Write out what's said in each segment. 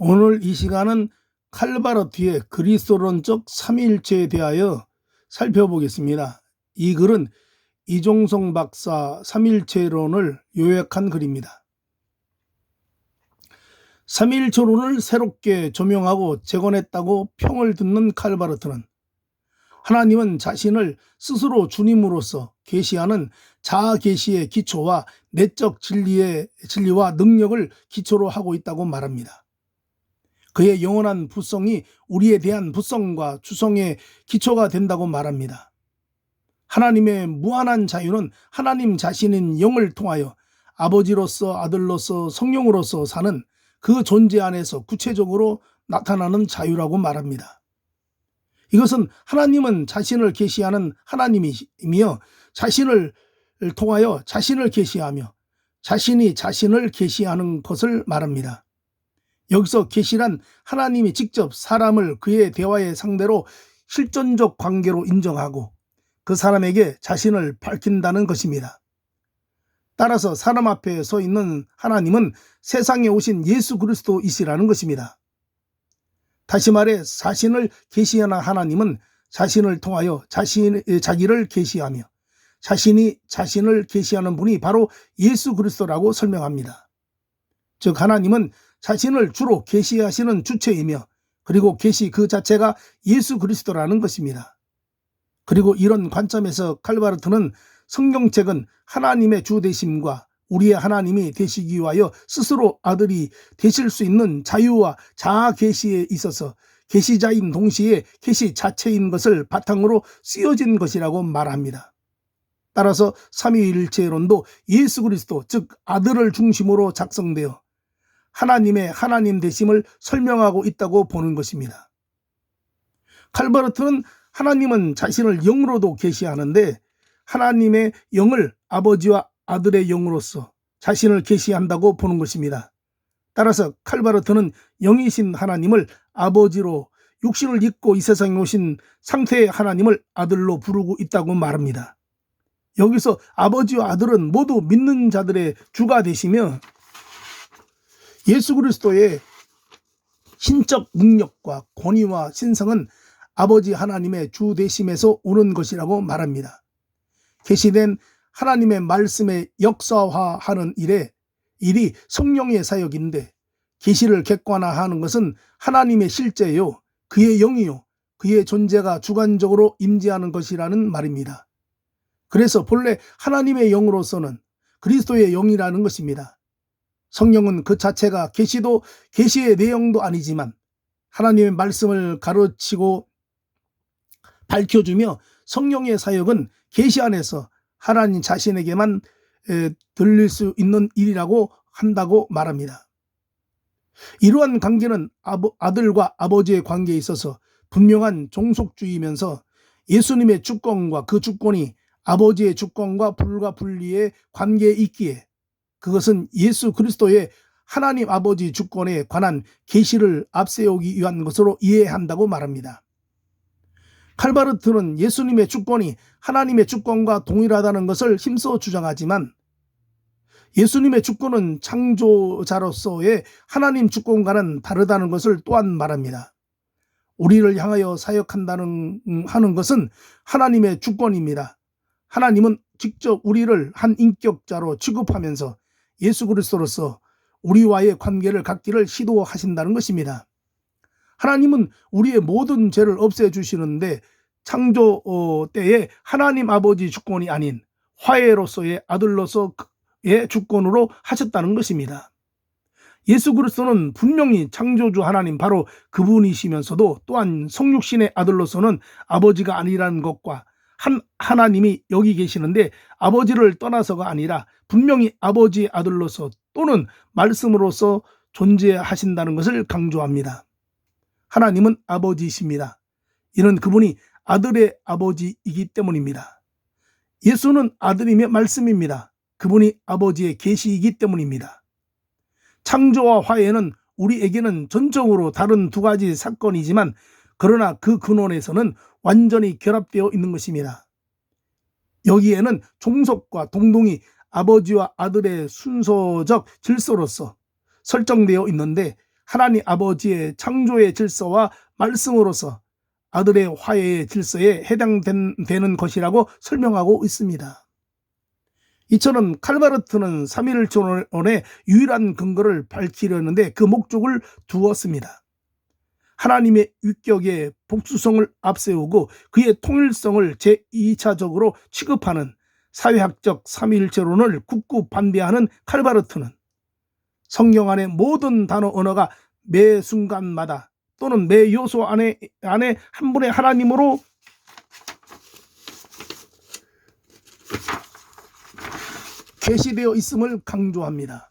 오늘 이 시간은 칼바르트의 그리스도론적 삼위일체에 대하여 살펴보겠습니다. 이 글은 이종성 박사 삼위일체론을 요약한 글입니다. 삼위일체론을 새롭게 조명하고 재건했다고 평을 듣는 칼바르트는 하나님은 자신을 스스로 주님으로서 계시하는 자아 계시의 기초와 내적 진리와 능력을 기초로 하고 있다고 말합니다. 그의 영원한 부성이 우리에 대한 부성과 주성의 기초가 된다고 말합니다. 하나님의 무한한 자유는 하나님 자신인 영을 통하여 아버지로서 아들로서 성령으로서 사는 그 존재 안에서 구체적으로 나타나는 자유라고 말합니다. 이것은 하나님은 자신을 계시하는 하나님이며 자신을 통하여 자신을 계시하며 자신이 자신을 계시하는 것을 말합니다. 여기서 계시란 하나님이 직접 사람을 그의 대화의 상대로 실존적 관계로 인정하고 그 사람에게 자신을 밝힌다는 것입니다. 따라서 사람 앞에 서 있는 하나님은 세상에 오신 예수 그리스도이시라는 것입니다. 다시 말해 자신을 계시하는 하나님은 자신을 통하여 자기를 계시하며 자신이 자신을 계시하는 분이 바로 예수 그리스도라고 설명합니다. 즉 하나님은 자신을 주로 계시하시는 주체이며 그리고 계시 그 자체가 예수 그리스도라는 것입니다. 그리고 이런 관점에서 칼바르트는 성경책은 하나님의 주 되심과 우리의 하나님이 되시기 위하여 스스로 아들이 되실 수 있는 자유와 자아 계시에 있어서 계시자인 동시에 계시 자체인 것을 바탕으로 쓰여진 것이라고 말합니다. 따라서 삼위일체론도 예수 그리스도 즉 아들을 중심으로 작성되어 하나님의 하나님 되심을 설명하고 있다고 보는 것입니다. 칼바르트는 하나님은 자신을 영으로도 계시하는데 하나님의 영을 아버지와 아들의 영으로서 자신을 계시한다고 보는 것입니다. 따라서 칼바르트는 영이신 하나님을 아버지로 육신을 입고 이 세상에 오신 상태의 하나님을 아들로 부르고 있다고 말합니다. 여기서 아버지와 아들은 모두 믿는 자들의 주가 되시며 예수 그리스도의 신적 능력과 권위와 신성은 아버지 하나님의 주 되심에서 오는 것이라고 말합니다. 계시된 하나님의 말씀의 역사화하는 일이 성령의 사역인데 계시를 객관화하는 것은 하나님의 실제요, 그의 영이요, 그의 존재가 주관적으로 임재하는 것이라는 말입니다. 그래서 본래 하나님의 영으로서는 그리스도의 영이라는 것입니다. 성령은 그 자체가 계시도 계시의 내용도 아니지만 하나님의 말씀을 가르치고 밝혀주며 성령의 사역은 계시 안에서 하나님 자신에게만 들릴 수 있는 일이라고 한다고 말합니다. 이러한 관계는 아들과 아버지의 관계에 있어서 분명한 종속주의이면서 예수님의 주권과 그 주권이 아버지의 주권과 불가분리의 관계에 있기에 그것은 예수 그리스도의 하나님 아버지 주권에 관한 계시를 앞세우기 위한 것으로 이해한다고 말합니다. 칼바르트는 예수님의 주권이 하나님의 주권과 동일하다는 것을 힘써 주장하지만 예수님의 주권은 창조자로서의 하나님 주권과는 다르다는 것을 또한 말합니다. 우리를 향하여 사역한다는 하는 것은 하나님의 주권입니다. 하나님은 직접 우리를 한 인격자로 취급하면서 예수 그리스도로서 우리와의 관계를 갖기를 시도하신다는 것입니다. 하나님은 우리의 모든 죄를 없애주시는데 창조 때에 하나님 아버지 주권이 아닌 화해로서의 아들로서의 주권으로 하셨다는 것입니다. 예수 그리스도는 분명히 창조주 하나님 바로 그분이시면서도 또한 성육신의 아들로서는 아버지가 아니라는 것과 하나님이 여기 계시는데 아버지를 떠나서가 아니라 분명히 아버지의 아들로서 또는 말씀으로서 존재하신다는 것을 강조합니다. 하나님은 아버지이십니다. 이는 그분이 아들의 아버지이기 때문입니다. 예수는 아들이며 말씀입니다. 그분이 아버지의 계시이기 때문입니다. 창조와 화해는 우리에게는 전적으로 다른 두 가지 사건이지만 그러나 그 근원에서는 완전히 결합되어 있는 것입니다. 여기에는 종속과 동동이 아버지와 아들의 순서적 질서로서 설정되어 있는데 하나님 아버지의 창조의 질서와 말씀으로서 아들의 화해의 질서에 해당되는 것이라고 설명하고 있습니다. 이처럼 칼바르트는 삼위일체론의 유일한 근거를 밝히려는데 그 목적을 두었습니다. 하나님의 윗격의 복수성을 앞세우고 그의 통일성을 제2차적으로 취급하는 사회학적 삼위일체론을 굳고 반대하는 칼바르트는 성경 안의 모든 단어 언어가 매 순간마다 또는 매 요소 안에 한 분의 하나님으로 계시되어 있음을 강조합니다.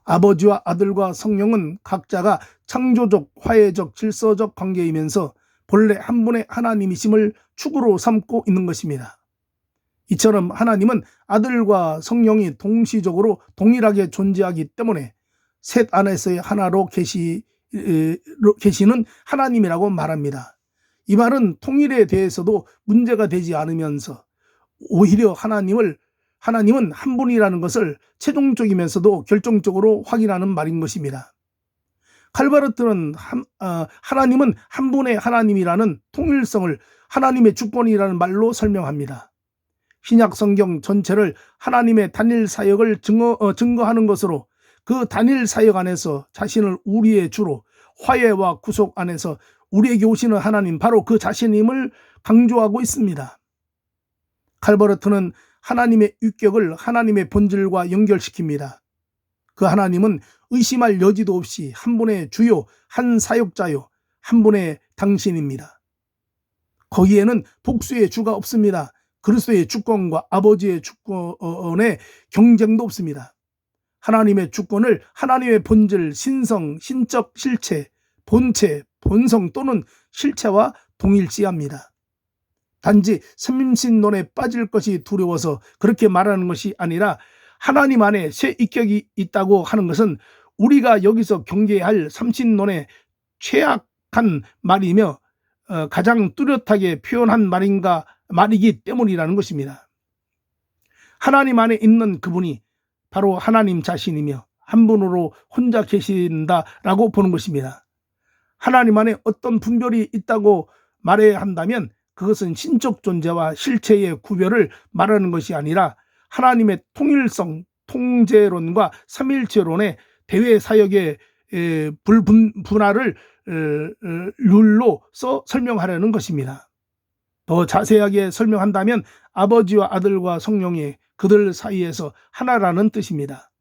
아버지와 아들과 성령은 각자가 창조적, 화해적, 질서적 관계이면서 본래 한 분의 하나님이심을 축으로 삼고 있는 것입니다. 이처럼 하나님은 아들과 성령이 동시적으로 동일하게 존재하기 때문에 셋 안에서의 하나로 계시는 하나님이라고 말합니다. 이 말은 통일에 대해서도 문제가 되지 않으면서 오히려 하나님은 한 분이라는 것을 최종적이면서도 결정적으로 확인하는 말인 것입니다. 칼바르트는 하나님은 한 분의 하나님이라는 통일성을 하나님의 주권이라는 말로 설명합니다. 신약 성경 전체를 하나님의 단일 사역을 증거하는 것으로 그 단일 사역 안에서 자신을 우리의 주로 화해와 구속 안에서 우리에게 오시는 하나님, 바로 그 자신임을 강조하고 있습니다. 칼바르트는 하나님의 윗격을 하나님의 본질과 연결시킵니다. 그 하나님은 의심할 여지도 없이 한 분의 주요, 한 사역자요, 한 분의 당신입니다. 거기에는 복수의 주가 없습니다. 그리스도의 주권과 아버지의 주권의 경쟁도 없습니다. 하나님의 주권을 하나님의 본질, 신성, 신적 실체, 본체, 본성 또는 실체와 동일시합니다. 단지 삼신론에 빠질 것이 두려워서 그렇게 말하는 것이 아니라 하나님 안에 새 인격이 있다고 하는 것은 우리가 여기서 경계할 삼신론의 최악한 말이며 가장 뚜렷하게 표현한 말이기 때문이라는 것입니다. 하나님 안에 있는 그분이 바로 하나님 자신이며 한 분으로 혼자 계신다라고 보는 것입니다. 하나님 안에 어떤 분별이 있다고 말해야 한다면 그것은 신적 존재와 실체의 구별을 말하는 것이 아니라 하나님의 통일성, 통제론과 삼일체론의 대외 사역의 불분할을 룰로서 설명하려는 것입니다. 더 자세하게 설명한다면 아버지와 아들과 성령이 그들 사이에서 하나라는 뜻입니다.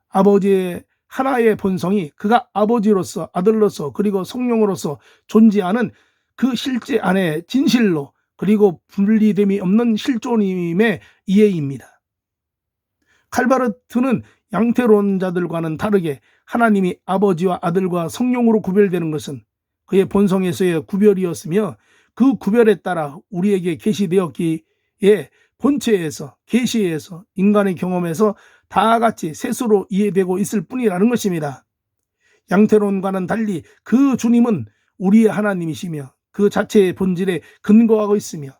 아버지의 하나의 본성이 그가 아버지로서, 아들로서, 그리고 성령으로서 존재하는 그 실제 안에 진실로, 그리고 분리됨이 없는 실존임의 이해입니다. 칼바르트는 양태론자들과는 다르게 하나님이 아버지와 아들과 성령으로 구별되는 것은 그의 본성에서의 구별이었으며 그 구별에 따라 우리에게 계시되었기에 본체에서, 계시에서, 인간의 경험에서 다 같이 셋으로 이해되고 있을 뿐이라는 것입니다. 양태론과는 달리 그 주님은 우리의 하나님이시며 그 자체의 본질에 근거하고 있으며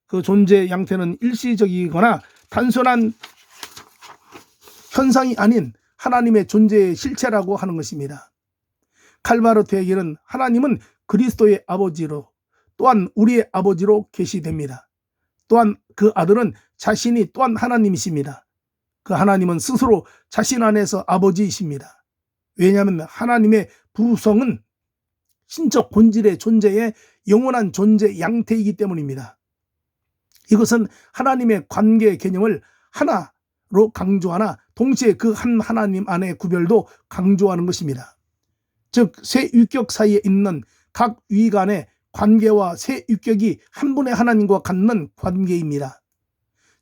그 존재의 양태는 일시적이거나 단순한 현상이 아닌 하나님의 존재의 실체라고 하는 것입니다. 칼바르트에게는 하나님은 그리스도의 아버지로 또한 우리의 아버지로 계시됩니다. 또한 그 아들은 자신이 또한 하나님이십니다. 그 하나님은 스스로 자신 안에서 아버지이십니다. 왜냐하면 하나님의 부성은 신적 본질의 존재의 영원한 존재 양태이기 때문입니다. 이것은 하나님의 관계 개념을 하나로 강조하나 동시에 그 한 하나님 안의 구별도 강조하는 것입니다. 즉, 세 윗격 사이에 있는 각 위 간의 관계와 세 윗격이 한 분의 하나님과 갖는 관계입니다.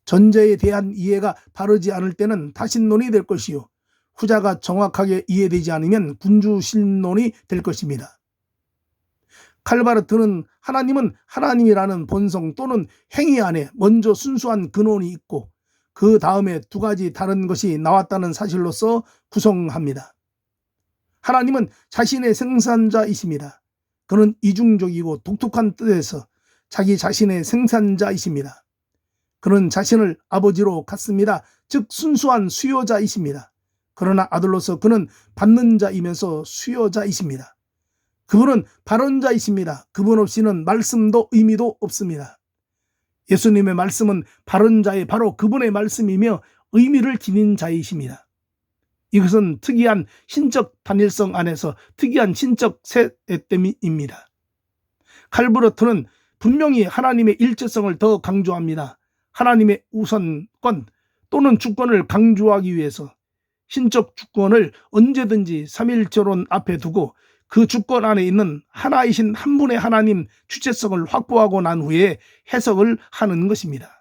전제에 대한 이해가 바르지 않을 때는 다신론이 될 것이요, 후자가 정확하게 이해되지 않으면 군주신론이 될 것입니다. 칼바르트는 하나님은 하나님이라는 본성 또는 행위 안에 먼저 순수한 근원이 있고 그 다음에 두 가지 다른 것이 나왔다는 사실로서 구성합니다. 하나님은 자신의 생산자이십니다. 그는 이중적이고 독특한 뜻에서 자기 자신의 생산자이십니다. 그는 자신을 아버지로 갖습니다. 즉 순수한 수요자이십니다. 그러나 아들로서 그는 받는 자이면서 수여자이십니다. 그분은 발언자이십니다. 그분 없이는 말씀도 의미도 없습니다. 예수님의 말씀은 발언자의 바로 그분의 말씀이며 의미를 지닌 자이십니다. 이것은 특이한 신적 단일성 안에서 특이한 신적 세대됨입니다. 칼브르트는 분명히 하나님의 일체성을 더 강조합니다. 하나님의 우선권 또는 주권을 강조하기 위해서 신적 주권을 언제든지 삼일조론 앞에 두고 그 주권 안에 있는 하나이신 한 분의 하나님 주체성을 확보하고 난 후에 해석을 하는 것입니다.